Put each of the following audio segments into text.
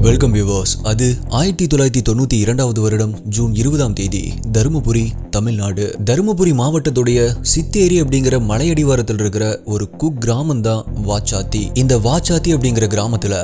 Welcome viewers. அது 1992 வருடம் June 20ஆம் தேதி தருமபுரி, தமிழ்நாடு. தருமபுரி மாவட்டத்துடைய சித்தேரி அப்படிங்கிற மலையடிவாரத்தில் இருக்கிற ஒரு கிராமம் தான் வாச்சாத்தி. இந்த வாச்சாத்தி அப்படிங்கிற கிராமத்துல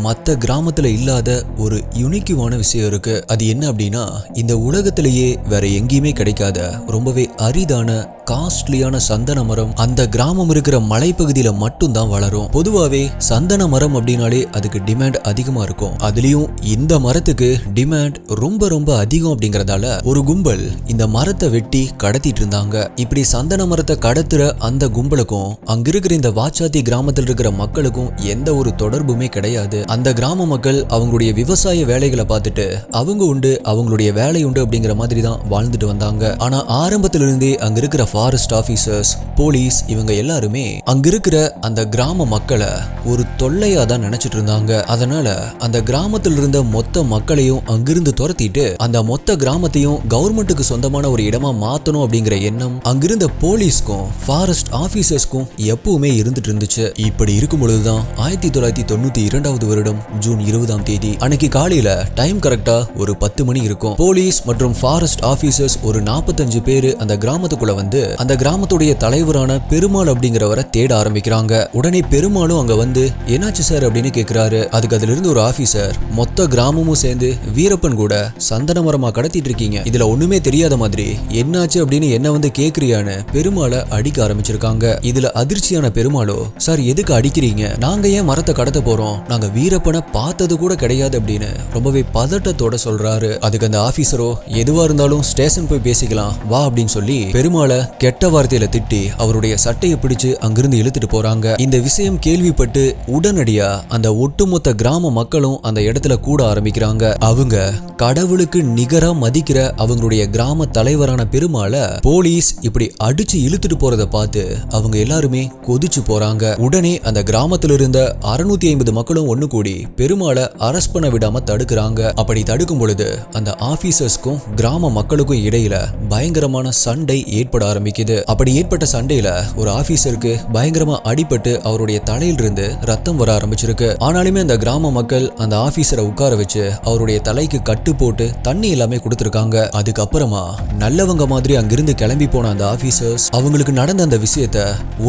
மற்ற கிராமத்துல இல்லாத ஒரு யுனிக்கான விஷயம் இருக்கு. அது என்ன அப்படின்னா, இந்த உலகத்திலேயே வேற எங்கேயுமே கிடைக்காத ரொம்பவே அரிதான காஸ்ட்லியான சந்தன மரம் அந்த கிராமம் இருக்கிற மலைப்பகுதியில மட்டும் தான் வளரும். பொதுவாவே சந்தன மரம் அப்படின்னாலே அதுக்கு டிமாண்ட் அதிகமா இருக்கும். அதுலயும் இந்த மரத்துக்கு டிமாண்ட் ரொம்ப ரொம்ப அதிகம் அப்படிங்கறதால ஒரு கும்பல் இந்த மரத்தை வெட்டி கடத்திட்டு இருந்தாங்க. இப்படி சந்தன மரத்தை கடத்துற அந்த கும்பலுக்கும் அங்க இருக்கிற இந்த வாச்சாத்தி கிராமத்தில் இருக்கிற மக்களுக்கும் எந்த ஒரு தொடர்புமே கிடையாது. அந்த கிராம மக்கள் அவங்களுடைய விவசாய வேலைகளை பார்த்துட்டு அவங்க உண்டு, அவங்களுடைய வேலை உண்டு அப்படிங்கிற மாதிரி தான் வாழ்ந்துட்டு வந்தாங்க. ஆனா ஆரம்பத்திலிருந்தே அங்க இருக்கிற ஃபாரஸ்ட் ஆபீசர்ஸ், போலீஸ் இவங்க எல்லாருமே அங்க இருக்கிற அந்த கிராம மக்களை ஒரு தொல்லையா தான் நினைச்சிட்டு இருந்தாங்க. அதனால அந்த கிராமத்தில் இருந்த மொத்த மக்களையும் அங்கிருந்து துரத்திட்டு அந்த மொத்த கிராமத்தையும் கவர்மெண்ட்டுக்கு சொந்தமான ஒரு இடமா மாத்தணும் அப்படிங்கிற எண்ணம் அங்கிருந்த போலீஸ்க்கும் ஃபாரஸ்ட் ஆபீசர்ஸ்க்கும் எப்பவுமே இருந்துட்டு இருந்துச்சு. இப்படி இருக்கும் பொழுதுதான் 1992 வருடம் ஜூன் 20ஆம் தேதி அன்னைக்கு காலையில டைம் கரெக்டா ஒரு 10 மணி இருக்கும். போலீஸ் மற்றும் ஃபாரஸ்ட் ஆபீசர்ஸ் ஒரு 45 பேரு அந்த கிராமத்துக்குள்ள வந்து அந்த கிராமத்துடைய தலைவரான பெருமாள் அப்படிங்கிறவரை தேட ஆரம்பிக்கிறாங்க. உடனே பெருமாளும் அங்க வந்து என்னாச்சு சார் அப்படின்னு கேக்குறாரு. அதுக்கு அதுல இருந்து ஒரு ஆபீசர், மொத்த கிராமமும் சேர்ந்து வீரப்பன் கூட சந்தன மரமா கடத்திட்டு இருக்கீங்க, இதுல ஒண்ணுமே தெரியாத மாதிரி என்னாச்சு அப்படின்னு என்ன வந்து கேக்குறியான்னு பெருமாளை அடிக்க ஆரம்பிச்சிருக்காங்க. இதுல அதிர்ச்சியான பெருமாளோ, சார் எதுக்கு அடிக்கிறீங்க, நாங்க ஏன் மரத்தை கடத்த போறோம், நாங்க வீரப்பனை பார்த்தது கூட கிடையாது அப்படின்னு ரொம்பவே பதட்டத்தோட சொல்றாரு. அதுக்கு அந்த ஆபீசரோ, எதுவா இருந்தாலும் ஸ்டேஷன் போய் பேசிக்கலாம் வா அப்படின்னு சொல்லி பெருமாளை கெட்ட வார்த்தையில திட்டி அவருடைய சட்டையை பிடிச்சு அங்கிருந்து இழுத்துட்டு போறாங்க. இந்த விஷயம் கேள்விப்பட்டு உடனடியா அந்த ஒட்டுமொத்த கிராம மக்களும் அந்த இடத்துல கூட ஆரம்பிக்கிறாங்க. அவங்க கடவுளுக்கு நிகரா மதிக்கிற அவங்களுடைய கிராம தலைவரான பெருமாளை போலீஸ் இப்படி அடிச்சு இழுத்துட்டு போறத பார்த்து அவங்க எல்லாருமே கொதிச்சு போறாங்க. உடனே அந்த கிராமத்துல இருந்த 650 மக்களும் ஒண்ணு கூடி பெருமாளை அரெஸ்ட் பண்ண விடாம தடுக்கிறாங்க. அப்படி தடுக்கும் பொழுது அந்த ஆபீசர்ஸ்க்கும் கிராம மக்களுக்கும் இடையில பயங்கரமான சண்டை ஏற்பட ஆரம்பிக்குது. அப்படி ஏற்பட்ட சண்டையில ஒரு ஆபீசருக்கு பயங்கரமா அடிபட்டு அவருடைய தலையிலிருந்து ரத்தம் வர ஆரம்பிச்சிருக்கு. ஆனாலுமே அந்த கிராம மக்கள் அந்த ஆபீசரை உட்கார வச்சு அவருடைய தலைக்கு கட்டு போட்டு தண்ணி எல்லாமே கொடுத்திருக்காங்க. அதுக்கப்புறமா நல்லவங்க மாதிரி அங்கிருந்து கிளம்பி போன அந்த ஆபீசர்ஸ் அவங்களுக்கு நடந்த அந்த விஷயத்த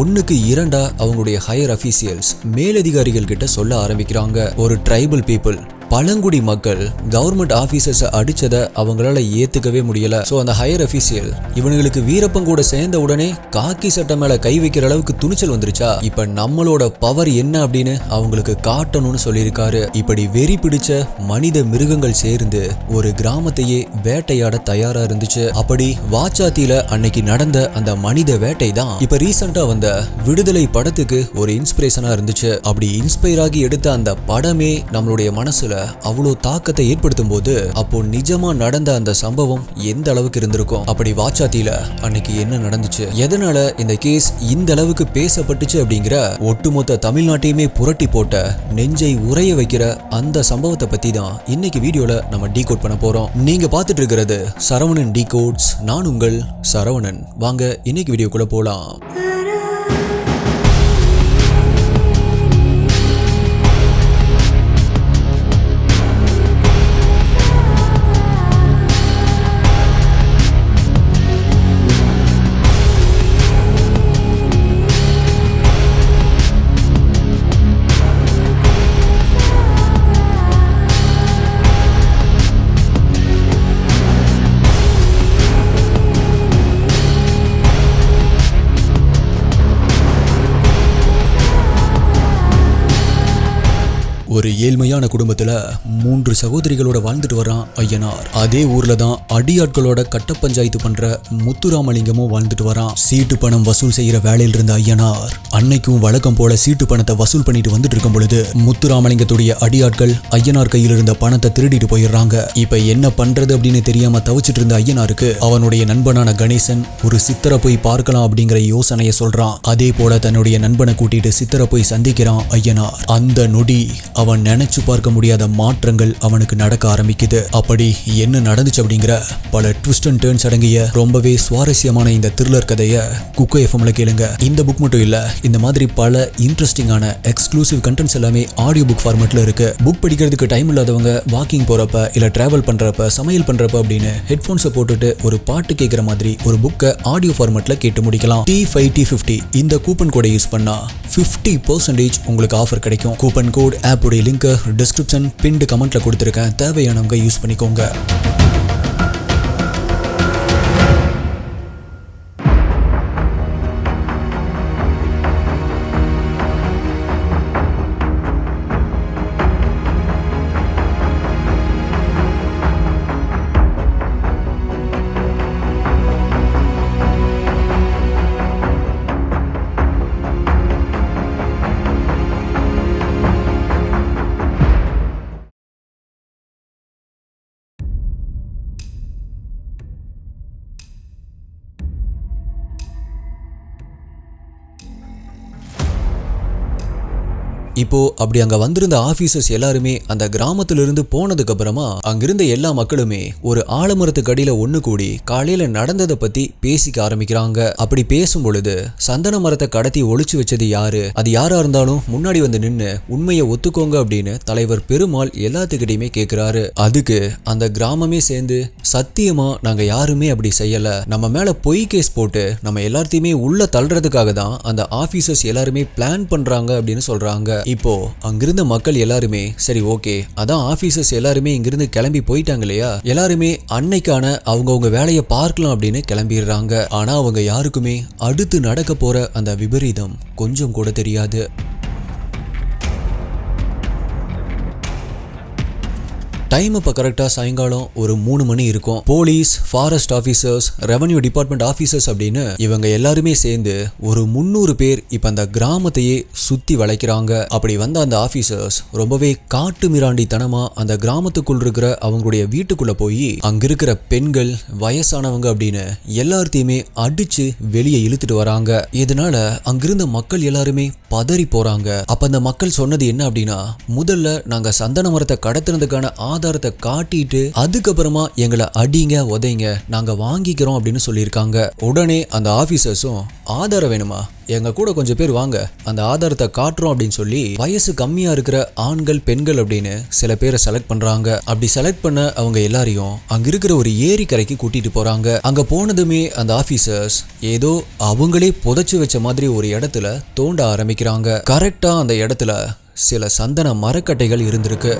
1க்கு 2 அவங்களுடைய ஹையர் அபிஷியல்ஸ் மேலதிகாரிகள் கிட்ட சொல்ல ஆரம்பிக்கிறாங்க. ஒரு ட்ரைபல் பீப்புள், பழங்குடி மக்கள் கவர்மெண்ட் ஆபீசர்ஸ் அடிச்சதை அவங்களால ஏத்துக்கவே முடியல. சோ அந்த ஹையர் அபிஷியல் இவனுங்களுக்கு வீரப்பன் கூட சேர்ந்த உடனே காக்கி சட்டை மேல கை வைக்கிற அளவுக்கு துணிச்சல் வந்துருச்சா, இப்ப நம்மளோட பவர் என்ன அப்படின்னு அவங்களுக்கு காட்டணும்னு சொல்லியிருக்காரு. இப்படி வெறி பிடிச்ச மனித மிருகங்கள் சேர்ந்து ஒரு கிராமத்தையே வேட்டையாட தயாரா இருந்துச்சு. அப்படி வாச்சாத்தியில அன்னைக்கு நடந்த அந்த மனித வேட்டை தான் இப்ப ரீசெண்டா வந்த விடுதலை படத்துக்கு ஒரு இன்ஸ்பிரேஷனா இருந்துச்சு. அப்படி இன்ஸ்பயர் ஆகி எடுத்த அந்த படமே நம்மளுடைய மனசுல அவ்வளோ தாக்கத்தை ஏற்படுத்தும் போது அப்போ நிஜமா நடந்த அந்த சம்பவம் எந்த அளவுக்கு இருந்திருக்கும். அப்படி வாச்சாத்தியில அன்னைக்கு என்ன நடந்துச்சு, எதனால இந்த கேஸ் இந்த அளவுக்கு பேசப்பட்டுச்சு அப்படிங்கிற ஒட்டுமொத்த தமிழ்நாட்டையுமே புரட்டி போட்ட நெஞ்சை உறைய வைக்கிற அந்த சம்பவத்தை பத்தி தான் இன்னைக்கு வீடியோல நம்ம டீகோட் பண்ண போறோம். நீங்க பார்த்துட்டு இருக்கிறது சரவணன் டீகோட்ஸ். நான் உங்கள் சரவணன். வாங்க இன்னைக்கு வீடியோக்குள்ள போலாம். ஒரு ஏழ்மையான குடும்பத்துல 3 சகோதரிகளோட வாழ்ந்துட்டு வர்றான் ஐயனார். அதே ஊர்ல தான் அடியாட்களோட கட்ட பஞ்சாயத்து பண்ற முத்துராமலிங்கமும் வாழ்ந்துட்டு வரான். சீட்டு பணம் வசூல் செய்யற வேலையில இருந்த ஐயனார் அன்னைக்கும் வழக்கம் போல சீட்டு பணத்தை வசூல் பண்ணிட்டு வந்துட்டு இருக்கும் பொழுது முத்துராமலிங்கத்துடைய அடியாட்கள் ஐயனார் கையில் இருந்த பணத்தை திருடிட்டு போயிடுறாங்க. இப்ப என்ன பண்றது அப்படின்னு தெரியாம தவிச்சிட்டு இருந்த ஐயனாருக்கு அவனுடைய நண்பனான கணேசன் ஒரு சித்தரை போய் பார்க்கலாம் அப்படிங்கிற யோசனையை சொல்றான். அதே போல தன்னுடைய நண்பனை கூட்டிட்டு சித்தரை போய் சந்திக்கிறான் ஐயனார். அந்த நொடி அவன் அவன் நினைச்சு பார்க்க முடியாத மாற்றங்கள் அவனுக்கு நடக்க ஆரம்பிக்குது. அப்படி என்ன நடந்துச்சு அப்படிங்கிற பல ட்விஸ்ட் அண்ட் டர்ன்ஸ் அடங்கிய ரொம்பவே சுவாரஸ்யமான இந்த த்ரில்லர் கதையை குக்கோ எஃப்எம்ல கேளுங்க. இந்த புக் மட்டும் இல்ல, இந்த மாதிரி பல இன்ட்ரெஸ்டிங்கான எக்ஸ்க்ளூசிவ் கண்டென்ட்ஸ் எல்லாமே ஆடியோ புக் ஃபார்மேட்ல இருக்கு. புக் படிக்கிறதுக்கு டைம் இல்லாதவங்க வாக்கிங் போறப்ப இல்ல டிராவல் பண்றப்ப சமையல் பண்றப்ப அப்படின்னு ஹெட்போன்ஸை போட்டுட்டு ஒரு பாட்டு கேட்கிற மாதிரி ஒரு புக்கை ஆடியோ ஃபார்மேட்ல கேட்டு முடிக்கலாம். T5T50 இந்த கூப்பன் கோடை யூஸ் பண்ணா 50% உங்களுக்கு ஆஃபர் கிடைக்கும். கூப்பன் கோட் ஆப்போடைய லிங்க் டிஸ்கிரிப்ஷன் பின்டு கமெண்ட்ல கொடுத்துருக்கேன். தேவையானவங்க யூஸ் பண்ணிக்கோங்க. இப்போ அப்படி அங்க வந்திருந்த ஆபீசர்ஸ் எல்லாருமே அந்த கிராமத்திலிருந்து போனதுக்கு அப்புறமா அங்கிருந்த எல்லா மக்களுமே ஒரு ஆலமரத்துக்கு அடியில ஒண்ணு கூடி காலையில நடந்ததை பத்தி பேசிக்க ஆரம்பிக்கிறாங்க. அப்படி பேசும் பொழுது சந்தன மரத்தை கடத்தி ஒளிச்சு வச்சது யாரு, அது யாரா இருந்தாலும் முன்னாடி வந்து நின்னு உண்மையை ஒத்துக்கோங்க அப்படின்னு தலைவர் பெருமாள் எல்லாத்துக்கிட்டையுமே கேக்குறாரு. அதுக்கு அந்த கிராமமே சேர்ந்து சத்தியமா நாங்க யாருமே அப்படி செய்யல, நம்ம மேல பொய் கேஸ் போட்டு நம்ம எல்லாத்தையுமே உள்ள தள்ளுறதுக்காக தான் அந்த ஆபீசர்ஸ் எல்லாருமே பிளான் பண்றாங்க அப்படின்னு சொல்றாங்க. இப்போ அங்கிருந்த மக்கள் எல்லாருமே சரி ஓகே, அதான் ஆபீசர்ஸ் எல்லாருமே இங்கிருந்து கிளம்பி போயிட்டாங்க இல்லையா, எல்லாருமே அன்னைக்கான அவங்கவுங்க வேலையை பார்க்கலாம் அப்படின்னு கிளம்பிடுறாங்க. ஆனா அவங்க யாருக்குமே அடுத்து நடக்க போற அந்த விபரீதம் கொஞ்சம் கூட தெரியாது. டைம் இப்போ கரெக்டாக சாயங்காலம் ஒரு 3 மணி இருக்கும். Police, forest officers, revenue department officers அப்படின்னு இவங்க எல்லாருமே சேர்ந்து ஒரு 300 பேர் இப்போ அந்த கிராமத்தையே சுற்றி வளைக்கிறாங்க. அப்படி வந்த அந்த ஆஃபீஸர்ஸ் ரொம்பவே காட்டு மிராண்டித்தனமா அந்த கிராமத்துக்குள் இருக்கிற அவங்களுடைய வீட்டுக்குள்ள போய் அங்க இருக்கிற பெண்கள், வயசானவங்க அப்படின்னு எல்லாத்தையுமே அடிச்சு வெளியே இழுத்துட்டு வராங்க. இதனால அங்கிருந்த மக்கள் எல்லாருமே பதறி போறாங்க. அப்ப அந்த மக்கள் சொன்னது என்ன அப்படின்னா, முதல்ல நாங்க சந்தன மரத்தை கடத்தினதுக்கான ஆதாரத்தை காட்டிட்டு அதுக்கப்புறமா எங்களை அடிங்க உதைங்க நாங்க வாங்கிக்கிறோம் அப்படின்னு சொல்லியிருக்காங்க. உடனே அந்த ஆபீசர்ஸும் ஆதாரம் வேணுமா, எங்க கூட கொஞ்சம் பேர் வாங்க, அந்த ஆதாரத்தை காட்டுறோம் அப்படின்னு சொல்லி வயசு கம்மியா இருக்கிற ஆண்கள், பெண்கள் அப்படின்னு சில பேரை செலக்ட் பண்றாங்க. அப்படி செலக்ட் பண்ண அவங்க எல்லாரையும் அங்க இருக்கிற ஒரு ஏரி கரைக்கு கூட்டிட்டு போறாங்க. அங்க போனதுமே அந்த ஆபீசர்ஸ் ஏதோ அவங்களே புதைச்சு வச்ச மாதிரி ஒரு இடத்துல தோண்ட ஆரம்பிக்கிறாங்க. கரெக்டா அந்த இடத்துல சில சந்தன மரக்கட்டைகள் இருந்திருக்கு.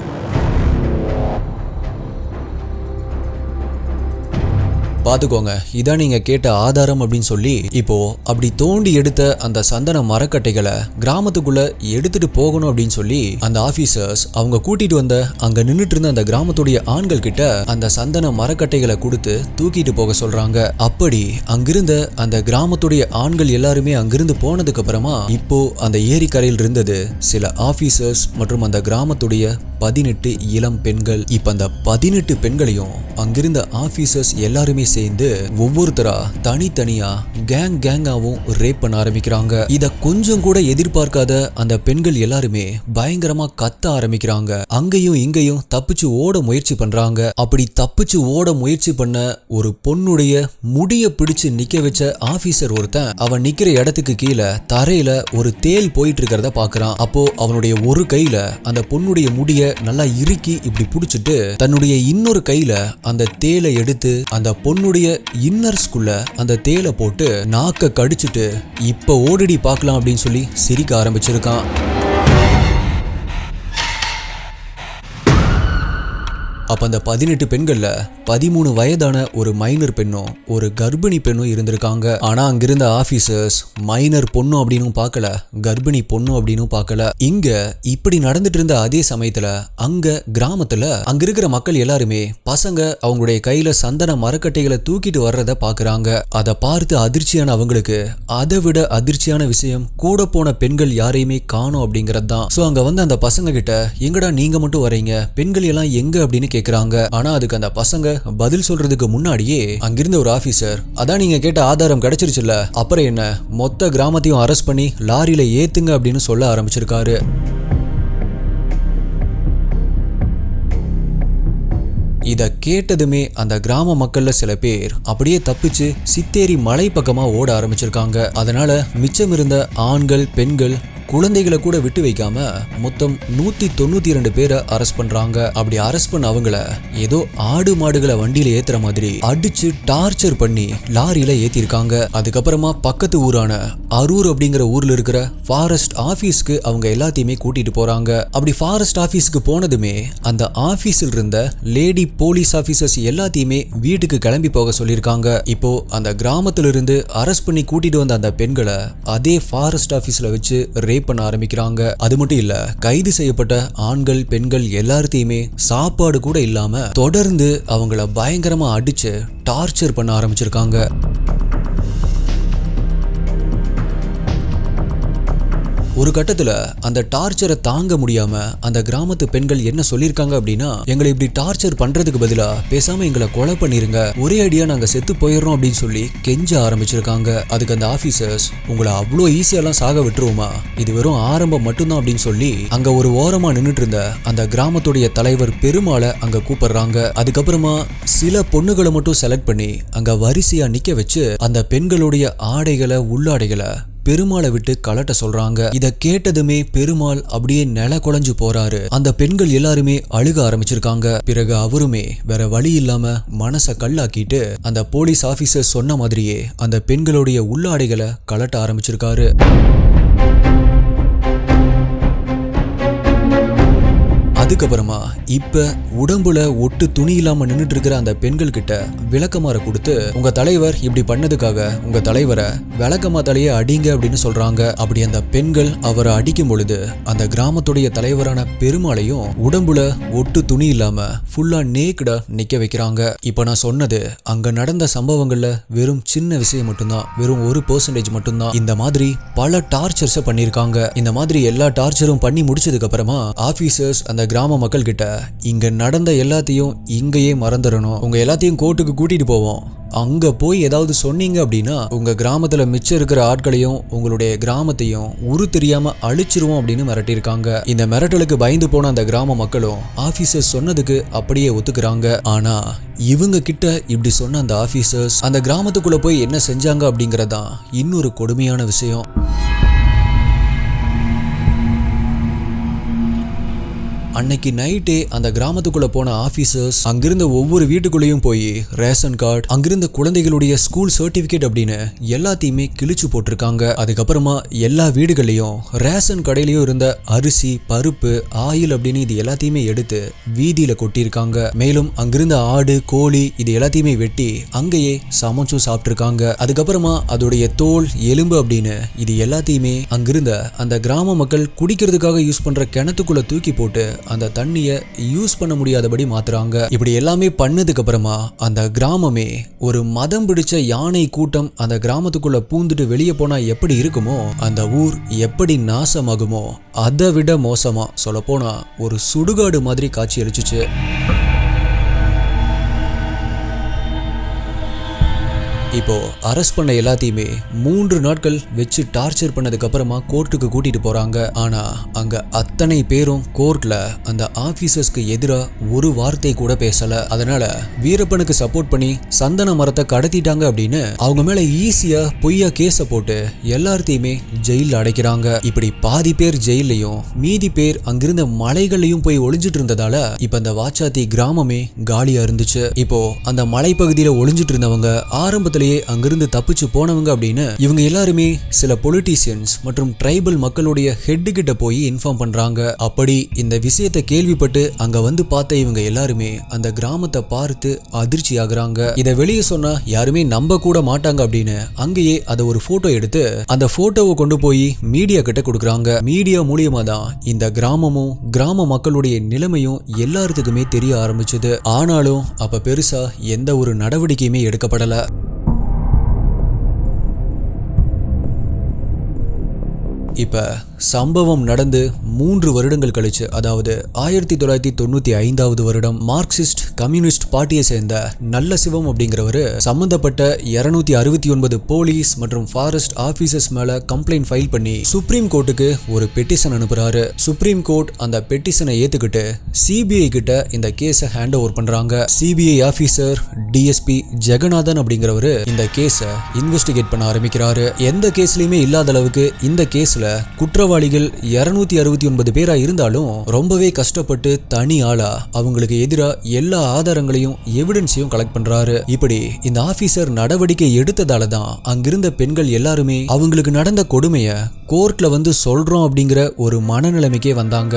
பாத்துக்கோங்க, இதான் நீங்க கேட்ட ஆதாரம் அப்படின்னு சொல்லி இப்போ அப்படி தோண்டி எடுத்த அந்த சந்தன மரக்கட்டைகளை கிராமத்துக்குள்ள எடுத்துட்டு போகணும் அப்படின்னு சொல்லி அந்த ஆபீசர்ஸ் அவங்க கூட்டிட்டு வந்த அங்க நின்னுட்டு இருந்த அந்த கிராமத்துடைய ஆண்கள் கிட்ட அந்த சந்தன மரக்கட்டைகளை கொடுத்து தூக்கிட்டு போக சொல்றாங்க. அப்படி அங்கிருந்த அந்த கிராமத்துடைய ஆண்கள் எல்லாருமே அங்கிருந்து போனதுக்கு அப்புறமா இப்போ அந்த ஏரிக்கரையில் இருந்தது சில ஆபீசர்ஸ் மற்றும் அந்த கிராமத்துடைய 18 இளம் பெண்கள். இப்ப அந்த 18 பெண்களையும் அங்கிருந்த ஆபீசர்ஸ் எல்லாருமே சேர்ந்து ஒவ்வொருத்தரா தனித்தனியா கேங்காவும் ரேப் பண்ண ஆரம்பிக்கிறாங்க. இத கொஞ்சம் கூட எதிர்பார்க்காத அந்த பெண்கள் எல்லாருமே பயங்கரமா கத்த ஆரம்பிக்கிறாங்க. அங்கேயும் இங்கேயும் தப்பிச்சு ஓட முயற்சி பண்றாங்க. அப்படி தப்பிச்சு ஓட முயற்சி பண்ண ஒரு பொண்ணுடைய முடிய பிடிச்சு நிக்க வச்ச ஆபீசர் ஒருத்தன் அவன் நிக்கிற இடத்துக்கு கீழே தரையில ஒரு தேல் போயிட்டு இருக்கிறத பாக்குறான். அப்போ அவனுடைய ஒரு கையில அந்த பொண்ணுடைய முடிய நல்லா இறுக்கி இப்படி புடிச்சிட்டு தன்னுடைய இன்னொரு கையில அந்த தேலை எடுத்து அந்த பொண்ணுடைய இன்னர்ஸ்குள்ள அந்த தேலை போட்டு நாக்க கடிச்சிட்டு இப்ப ஓடிடி பார்க்கலாம் அப்படின்னு சொல்லி சிரிக்க ஆரம்பிச்சிருக்கான். அப்ப அந்த 18 பெண்கள்ல 13 வயதான ஒரு மைனர் பெண்ணும் ஒரு கர்ப்பிணி பெண்ணும் இருந்திருக்காங்க. ஆனா அங்கிருந்த ஆபீசர்ஸ் மைனர் பொண்ணு அப்படின்னு பார்க்கல, கர்ப்பிணி பொண்ணு அப்படின்னு பார்க்கல. இங்க இப்படி நடந்துட்டு இருந்த அதே சமயத்துல அங்க கிராமத்துல அங்க இருக்கிற மக்கள் எல்லாருமே பசங்க அவங்களுடைய கையில சந்தன மரக்கட்டைகளை தூக்கிட்டு வர்றத பாக்குறாங்க. அதை பார்த்து அதிர்ச்சியான அவங்களுக்கு அதை விட அதிர்ச்சியான விஷயம் கூட போன பெண்கள் யாரையுமே காணோம் அப்படிங்கறது தான். சோ அங்க வந்து அந்த பசங்க கிட்ட எங்கடா நீங்க மட்டும் வரீங்க, பெண்கள் எல்லாம் எங்க அப்படின்னு கேக்குறாங்க. ஆனா அதுக்கு அந்த பசங்க பதில் சொல்றதுக்கு முன்னாடியே அங்கிருந்த ஒரு ஆபீசர், அதான் நீங்க கேட்ட ஆதாரம் கிடைச்சிருச்சுல்ல, அப்புறம் என்ன, மொத்த கிராமத்தையும் அரெஸ்ட் பண்ணி லாரியில ஏத்துங்க அப்படின்னு சொல்ல ஆரம்பிச்சிருக்காரு. இத கேட்டதுமே அந்த கிராம மக்கள்ல சில பேர் அப்படியே தப்பிச்சு சித்தேரி மலை பக்கமா ஓட ஆரம்பிச்சிருக்காங்க. அதனால மிச்சம் இருந்த ஆண்கள், பெண்கள், குழந்தைகளை கூட விட்டு வைக்காம மொத்தம் 192 பேரை அரெஸ்ட் பண்றாங்க. அப்படி அரெஸ்ட் பண்ண அவங்கள ஏதோ ஆடு மாடுகளை வண்டியில ஏத்துற மாதிரி அடிச்சு டார்ச்சர் பண்ணி லாரியில ஏத்திருக்காங்க. அதுக்கப்புறமா பக்கத்து ஊரான அரூர் அப்படிங்கிற ஊர்ல இருக்கிற ஃபாரஸ்ட் ஆபீஸ்க்கு அவங்க எல்லாத்தையுமே கூட்டிட்டு போறாங்க. அப்படி ஃபாரஸ்ட் ஆபீஸ்க்கு போனதுமே அந்த ஆபீஸ்ல இருந்த லேடி போலீஸ் ஆபீசர்ஸ் எல்லாத்தையுமே வீட்டுக்கு கிளம்பி போக சொல்லியிருக்காங்க. இப்போ அந்த கிராமத்துல இருந்து அரெஸ்ட் பண்ணி கூட்டிட்டு வந்த அந்த பெண்களை அதே ஃபாரஸ்ட் ஆபீஸ்ல வச்சு ரேப் பண்ண ஆரம்பிக்கிறாங்க. அது மட்டும் இல்ல, கைது செய்யப்பட்ட ஆண்கள், பெண்கள் எல்லாத்தையுமே சாப்பாடு கூட இல்லாம தொடர்ந்து அவங்கள பயங்கரமா அடிச்சு டார்ச்சர் பண்ண ஆரம்பிச்சிருக்காங்க. ஒரு கட்டத்துல அந்த டார்ச்சரை தாங்க முடியாம அந்த கிராமத்து பெண்கள் என்ன சொல்லிருக்காங்க அப்படின்னா, எங்களை இப்படி டார்ச்சர் பண்றதுக்கு பதிலா பேசாம எங்களை கொலை பண்ணிருங்க, ஒரே அடியா நாங்க செத்து போயிடுறோம் அப்படின்னு சொல்லி கெஞ்ச ஆரம்பிச்சிருக்காங்க. அதுக்கு அந்த ஆபீசர்ஸ், உங்களை அவ்வளோ ஈஸியெல்லாம் சாக விட்டுருவோமா, இது வெறும் ஆரம்பம் மட்டும்தான் அப்படின்னு சொல்லி அங்க ஒரு ஓரமா நின்றுட்டு இருந்த அந்த கிராமத்துடைய தலைவர் பெருமாளை அங்க கூப்பிடுறாங்க. அதுக்கப்புறமா சில பொண்ணுகளை மட்டும் செலக்ட் பண்ணி அங்க வரிசையா நிக்க வச்சு அந்த பெண்களுடைய ஆடைகளை, உள்ளாடைகளை பெருமாளை விட்டு கலட்ட சொல்றாங்க. இத கேட்டதுமே பெருமாள் அப்படியே நில குலைஞ்சு போறாரு. அந்த பெண்கள் எல்லாருமே அழுக ஆரம்பிச்சிருக்காங்க. பிறகு அவருமே வேற வழி இல்லாம மனச கல்லாக்கிட்டு அந்த போலீஸ் ஆபீசர் சொன்ன மாதிரியே அந்த பெண்களுடைய உள்ளாடைகளை கலட்ட ஆரம்பிச்சிருக்காரு. அதுக்கப்புறமா இப்ப உடம்புல ஒட்டு துணி இல்லாம நின்றுட்டு இருக்கிற அந்த பெண்கள் கிட்ட விளக்கமாற கொடுத்து, உங்க தலைவர் இப்படி பண்ணதுக்காக உங்க தலைவரை விளக்கமாத்தாலேயே அடிங்க அப்படின்னு சொல்றாங்க. அப்படி அந்த பெண்கள் அவரை அடிக்கும் பொழுது அந்த கிராமத்துடைய தலைவரான பெருமாளையும் உடம்புல ஒட்டு துணி இல்லாம ஃபுல்லா நேக்கடா நிக்க வைக்கிறாங்க. இப்ப நான் சொன்னது அங்க நடந்த சம்பவங்கள்ல வெறும் சின்ன விஷயம் மட்டும்தான், வெறும் 1% மட்டும்தான். இந்த மாதிரி பல டார்ச்சர்ஸை பண்ணிருக்காங்க. இந்த மாதிரி எல்லா டார்ச்சரும் பண்ணி முடிச்சதுக்கு அப்புறமா ஆபீசர்ஸ் அந்த கிராம மக்கள் கிட்ட, இங்க நடந்த எல்லாத்தையும் இங்கேயே மறந்துடணும், உங்க எல்லாத்தையும் கோர்ட்டுக்கு கூட்டிட்டு போவோம், அங்க போய் ஏதாவது சொன்னீங்க அப்படின்னா உங்க கிராமத்துல மிச்சம் இருக்கிற ஆட்களையும் உங்களுடைய கிராமத்தையும் உரு தெரியாம அழிச்சிருவோம் அப்படின்னு மிரட்டிருக்காங்க. இந்த மிரட்டலுக்கு பயந்து போன அந்த கிராம மக்களும் ஆபீசர்ஸ் சொன்னதுக்கு அப்படியே ஒத்துக்கிறாங்க. ஆனா இவங்க கிட்ட இப்படி சொன்ன அந்த ஆபீசர்ஸ் அந்த கிராமத்துக்குள்ள போய் என்ன செஞ்சாங்க அப்படிங்கறதான் இன்னொரு கொடுமையான விஷயம். அன்னைக்கு நைட்டே அந்த கிராமத்துக்குள்ள போன ஆபீசர்ஸ் அங்கிருந்த ஒவ்வொரு வீட்டுக்குள்ளேயும் போய் ரேஷன் கார்டு, அங்கிருந்த குழந்தைகளுடைய ஸ்கூல் சர்டிபிகேட் அப்படின்னு எல்லாத்தையுமே கிழிச்சு போட்டிருக்காங்க. அதுக்கப்புறமா எல்லா வீடுகள்லயும் ரேஷன் கடையிலயும் இருந்த அரிசி, பருப்பு, ஆயில் அப்படின்னு இது எல்லாத்தையுமே எடுத்து வீதியில கொட்டியிருக்காங்க. மேலும் அங்கிருந்த ஆடு, கோழி இது எல்லாத்தையுமே வெட்டி அங்கேயே சமைச்சும் சாப்பிட்டுருக்காங்க. அதுக்கப்புறமா அதோடைய தோல், எலும்பு அப்படின்னு இது எல்லாத்தையுமே அங்கிருந்த அந்த கிராம மக்கள் குடிக்கிறதுக்காக யூஸ் பண்ற கிணத்துக்குள்ள தூக்கி போட்டு அந்த தண்ணிய யூஸ் பண்ண முடியாதபடி மாத்துறாங்க. இப்படி எல்லாமே பண்ணதுக்கு அப்புறமா அந்த கிராமமே ஒரு மதம் பிடிச்ச யானை கூட்டம் அந்த கிராமத்துக்குள்ள பூந்துட்டு வெளியே போனா எப்படி இருக்குமோ, அந்த ஊர் எப்படி நாசமாகுமோ அதை விட மோசமா, சொல்ல போனா ஒரு சுடுகாடு மாதிரி காட்சி அளிச்சுச்சு. இப்போ அரெஸ்ட் பண்ண எல்லாத்தையுமே 3 நாட்கள் வச்சு டார்ச்சர் பண்ணதுக்கு அப்புறமா கோர்ட்டுக்கு கூட்டிட்டு போறாங்க. ஆனா அங்க அத்தனை பேரும் கோர்ட்ல அந்த ஆபீசர்ஸ்க்கு எதிரா ஒரு வார்த்தை கூட பேசல. அதனால வீரப்பனுக்கு சப்போர்ட் பண்ணி சந்தன மரத்தை கடத்திட்டாங்க அப்படின்னு அவங்க மேல ஈஸியா பொய்யா கேஸ போட்டு எல்லாத்தையுமே ஜெயில அடைக்கிறாங்க. இப்படி பாதி பேர் ஜெயிலையும் மீதி பேர் அங்கிருந்த மலைகள்லயும் போய் ஒளிஞ்சிட்டு இருந்ததால இப்ப அந்த வாச்சாத்தி கிராமமே காலியா இருந்துச்சு. இப்போ அந்த மலைப்பகுதியில ஒளிஞ்சிட்டு இருந்தவங்க ஆரம்பத்துல அங்கிருந்து தப்பிச்சு போனவங்க அப்படின்னு இவங்க எல்லாருமே சில பொலிட்டீசியன்ஸ் மற்றும் ட்ரைபல் மக்களுடைய ஹெட் கிட்ட போய் இன்ஃபார்ம் பண்றாங்க. அப்படி இந்த விஷயத்தை கேள்விப்பட்டு அங்க வந்து பார்த்த இவங்க எல்லாருமே அந்த கிராமத்தை பார்த்து அதிர்ச்சி ஆகுறாங்க. இதை வெளியே சொன்னா யாருமே நம்ப கூட மாட்டாங்க அப்படின்னு அங்கேயே அதை ஒரு போட்டோ எடுத்து அந்த போட்டோவை கொண்டு போய் மீடியா கிட்ட கொடுக்குறாங்க. மீடியா மூலியமா தான் இந்த கிராமமும் கிராம மக்களுடைய நிலைமையும் எல்லாத்துக்குமே தெரிய ஆரம்பிச்சது. ஆனாலும் அப்ப பெருசா எந்த ஒரு நடவடிக்கையுமே எடுக்கப்படல. இப்ப சம்பவம் நடந்து 3 வருடங்கள் கழிச்சு, அதாவது 1995வது வருடம் மார்க்சிஸ்ட் கம்யூனிஸ்ட் பார்ட்டியை சேர்ந்த நல்ல சிவம் அப்படிங்கிறவரு சம்பந்தப்பட்ட 269 போலீஸ் மற்றும் ஃபாரஸ்ட் ஆபீசர்ஸ் மேல கம்ப்ளைண்ட் ஃபைல் பண்ணி சுப்ரீம் கோர்ட்டுக்கு ஒரு பெட்டிஷன் அனுப்புறாரு. சுப்ரீம் கோர்ட் அந்த பெட்டிஷனை ஏத்துக்கிட்டு சிபிஐ கிட்ட இந்த கேஸை ஹேண்ட் ஓவர் பண்றாங்க. சிபிஐ ஆபீசர் டிஎஸ்பி ஜெகநாதன் அப்படிங்கிறவரு இந்த கேஸை இன்வெஸ்டிகேட் பண்ண ஆரம்பிக்கிறாரு. எந்த கேஸ்லயுமே இல்லாத அளவுக்கு இந்த கேஸ்ல குற்றவாளிகள் 269 பேரா இருந்தாலும் ரொம்பவே கஷ்டப்பட்டு தனி ஆளா அவங்களுக்கு எதிரா எல்லா ஆதாரங்களையும் எவிடன்ஸையும் கலெக்ட் பண்றாரு. இப்படி இந்த ஆபீசர் நடவடிக்கை எடுத்ததால தான் அங்கிருந்த பெண்கள் எல்லாருமே அவங்களுக்கு நடந்த கொடுமைய கோர்ட்ல வந்து சொல்றோம் அப்படிங்கிற ஒரு மனநிலைமைக்கே வந்தாங்க.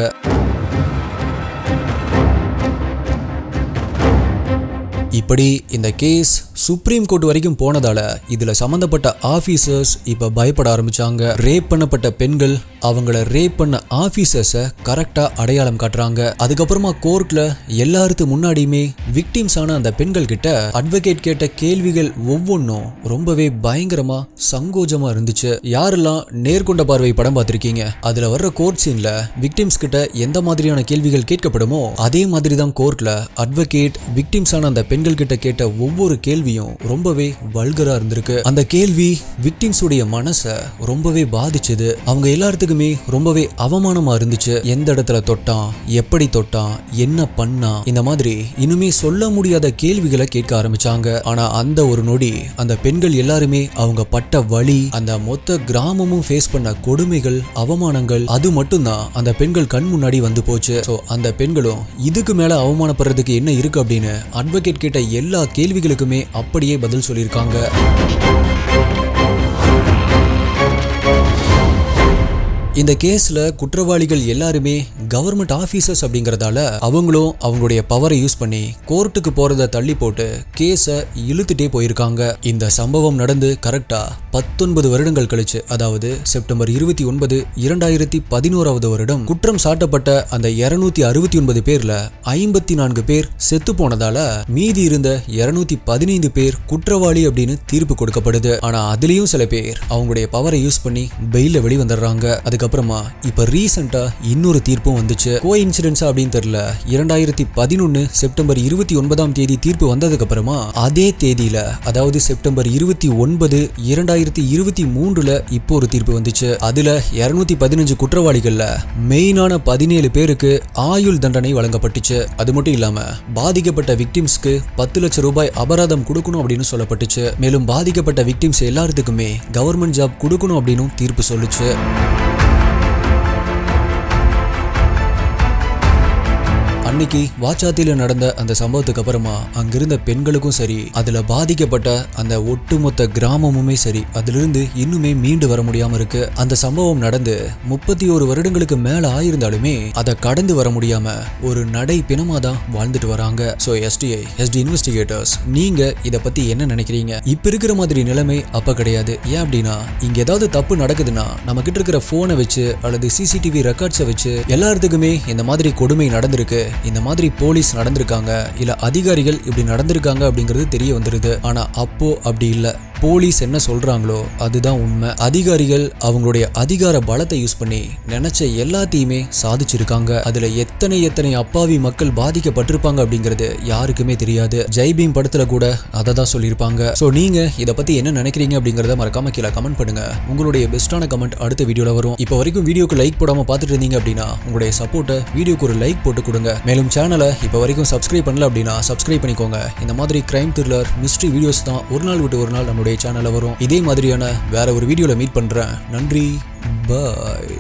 இப்படி இந்த கேஸ் சுப்ரீம் கோர்ட் வரைக்கும் போனதால இதுல சம்பந்தப்பட்ட ஆபீசர்ஸ் இப்ப பயப்பட ஆரம்பிச்சாங்க. ரேப் பண்ணப்பட்ட பெண்கள் அவங்கள ரேப் பண்ண ஆபீசர்ஸ கரெக்டா அடையாளம் காட்டுறாங்க. அதுக்கப்புறமா கோர்ட்ல எல்லாருக்கு முன்னாடியுமே விக்டிம்ஸ் ஆன அந்த பெண்கள் கிட்ட அட்வொகேட் கேட்ட கேள்விகள் ஒவ்வொன்றும் ரொம்பவே பயங்கரமா சங்கோஜமா இருந்துச்சு. யாரெல்லாம் நேர்கொண்ட பார்வை படம் பார்த்திருக்கீங்க, அதுல வர்ற கோர்ட் சீன்ல விக்டிம்ஸ் கிட்ட எந்த மாதிரியான கேள்விகள் கேட்கப்படுமோ அதே மாதிரி தான் கோர்ட்ல அட்வொகேட் விக்டிம்ஸ் ஆன அந்த பெண்கள் கிட்ட கேட்ட ஒவ்வொரு கேள்வியும் ரொம்பவே வல்கரா இருந்திருக்கு. அந்த கேள்வி விக்டிம்ஸ் உடைய மனசை ரொம்பவே பாதிச்சது. அவங்க எல்லாத்துக்குமே ரொம்பவே அவமானமா இருந்துச்சு. எந்த இடத்துல தொட்டான், எப்படி தொட்டான், என்ன பண்ணா, இந்த மாதிரி இனிமே சொல்ல முடியாத கேள்விகளை கேட்க ஆரம்பிச்சாங்க. ஆனா அந்த ஒரு நொடி அந்த பெண்கள் எல்லாருமே அவங்க பட்ட வலி, அந்த மொத்த கிராமமும் ஃபேஸ் பண்ண கொடுமைகள், அவமானங்கள், அது மட்டும்தான் அந்த பெண்கள் கண் முன்னாடி வந்து போச்சு. சோ அந்த பெண்களும் இதுக்கு மேல அவமானப்படுறதுக்கு என்ன இருக்கு அப்படின்னு அட்வொகேட் கேட்ட எல்லா கேள்விகளுக்குமே அப்படியே பதில் சொல்லியிருக்காங்க. இந்த கேஸ்ல குற்றவாளிகள் எல்லாருமே கவர்மெண்ட் ஆபீசர்ஸ் அப்படிங்கறதால அவங்களும் அவங்களுடைய பவரை யூஸ் பண்ணி கோர்ட்டுக்கு போறத தள்ளி போட்டு கேஸை இழுத்துட்டே போயிருக்காங்க. இந்த சம்பவம் நடந்து கரெக்டா 19 வருடங்கள் கழிச்சு, அதாவது செப்டம்பர் 29, 2011வது வருடம் குற்றம் சாட்டப்பட்ட அந்த 269 பேர்ல 54 பேர் செத்து போனதால மீதி இருந்த 215 பேர் குற்றவாளி அப்படின்னு தீர்ப்பு கொடுக்கப்படுது. ஆனா அதுலயும் சில பேர் அவங்களுடைய பவரை யூஸ் பண்ணி பெயில வெளி வந்துடுறாங்க. அதுக்கப்புறமா இப்ப ரீசெண்டா இன்னொரு தீர்ப்பும் வந்துச்சு. கோ இன்சிடென்ட்ஸா அப்படின்னு தெரியல, 2011 செப்டம்பர் 29ஆம் தேதி தீர்ப்பு வந்ததுக்கு அப்புறமா அதே தேதியில, அதாவது செப்டம்பர் 29, 2023ல இப்போ ஒரு தீர்ப்பு வந்துச்சு. அதுல 215 குற்றவாளிகள்ல மெயினான 17 பேருக்கு ஆயுள் தண்டனை வழங்கப்பட்டுச்சு. அது மட்டும் இல்லாம பாதிக்கப்பட்ட விக்டிம்ஸ்க்கு 10 லட்சம் ரூபாய் அபராதம் கொடுக்கணும் அப்படின்னு சொல்லப்பட்டுச்சு. மேலும் பாதிக்கப்பட்ட விக்டிம்ஸ் எல்லாத்துக்குமே கவர்மெண்ட் ஜாப் கொடுக்கணும் அப்படின்னு தீர்ப்பு சொல்லுச்சு. அன்னைக்கு வாச்சாத்தில நடந்த அந்த சம்பவத்துக்கு அப்புறமா அங்கிருந்த பெண்களுக்கும் சரி, அதுல பாதிக்கப்பட்ட அந்த ஒட்டுமொத்த கிராமமுமே சரி, அதிலிருந்து இன்னுமே மீண்டு வர முடியாம இருக்கு. அந்த சம்பவம் நடந்து 31 வருடங்களுக்கு மேல ஆயிருந்தாலுமே அதை கடந்து வர முடியாம ஒரு நடை பிணமா தான் வாழ்ந்துட்டு வராங்க. சோ எஸ்டி இன்வெஸ்டிகேட்டர்ஸ், நீங்க இத பத்தி என்ன நினைக்கிறீங்க? இப்ப இருக்கிற மாதிரி நிலைமை அப்ப கிடையாது. ஏன் அப்படின்னா, இங்க ஏதாவது தப்பு நடக்குதுன்னா நம்ம கிட்ட இருக்கிற போனை வச்சு அல்லது சிசிடிவி ரெக்கார்ட்ஸை வச்சு எல்லாத்துக்குமே இந்த மாதிரி கொடுமை நடந்திருக்கு, இந்த மாதிரி போலீஸ் நடந்திருக்காங்க, இல்ல அதிகாரிகள் இப்படி நடந்திருக்காங்க அப்படிங்கிறது தெரிய வந்துருது. ஆனா அப்போ அப்படி இல்ல. போலீஸ் என்ன சொல்றாங்களோ அதுதான் உண்மை. அதிகாரிகள் அவங்களுடைய அதிகார பலத்தை யூஸ் பண்ணி நினைச்ச எல்லாத்தையுமே சாதிச்சிருக்காங்க. அதுல எத்தனை அப்பாவி மக்கள் பாதிக்கப்பட்டிருப்பாங்க அப்படிங்கிறது யாருக்குமே தெரியாது. ஜெய்பீம் படத்துல கூட அதை தான் சொல்லியிருப்பாங்க. சோ நீங்க இதை பத்தி என்ன நினைக்கிறீங்க அப்படிங்கறத மறக்காம கீழே கமெண்ட் பண்ணுங்க. உங்களுடைய பெஸ்டான கமெண்ட் அடுத்த வீடியோல வரும். இப்போ வரைக்கும் வீடியோக்கு லைக் போடாம பார்த்துட்டு இருந்தீங்க அப்படின்னா உங்களுடைய சப்போர்ட்டை வீடியோக்கு ஒரு லைக் போட்டு கொடுங்க. மேலும் சேனலை இப்போ வரைக்கும் சப்ஸ்கிரைப் பண்ணல அப்படின்னா சப்ஸ்கிரைப் பண்ணிக்கோங்க. இந்த மாதிரி கிரைம் த்ரில்லர் மிஸ்ட்ரி வீடியோஸ் தான் ஒரு நாள் விட்டு ஒரு நாள் நம்மளுடைய சேனல்ல வரும். இதே மாதிரியான வேற ஒரு வீடியோல மீட் பண்றேன். நன்றி, பாய்.